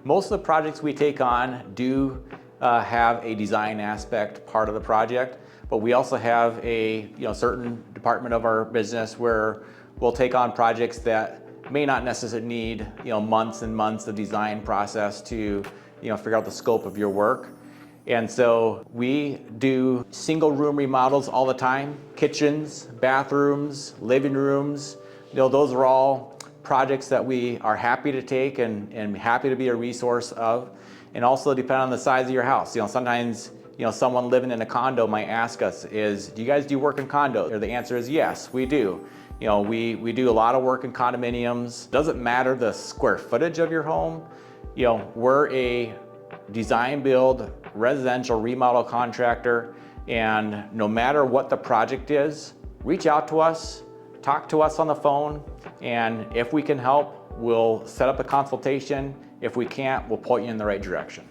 Most of the projects we take on do have a design aspect part of the project, but we also have a certain department of our business where we'll take on projects that may not necessarily need months and months of design process to figure out the scope of your work. And so we do single room remodels all the time, kitchens, bathrooms, living rooms. Those are all projects that we are happy to take and happy to be a resource of. And also depend on the size of your house. Sometimes someone living in a condo might ask us, do you guys do work in condos? Or the answer is yes, we do. We do a lot of work in condominiums. Doesn't matter the square footage of your home. We're a design build residential remodel contractor, and no matter what the project is, reach out to us, talk to us on the phone, and if we can help, we'll set up a consultation. If we can't, we'll point you in the right direction.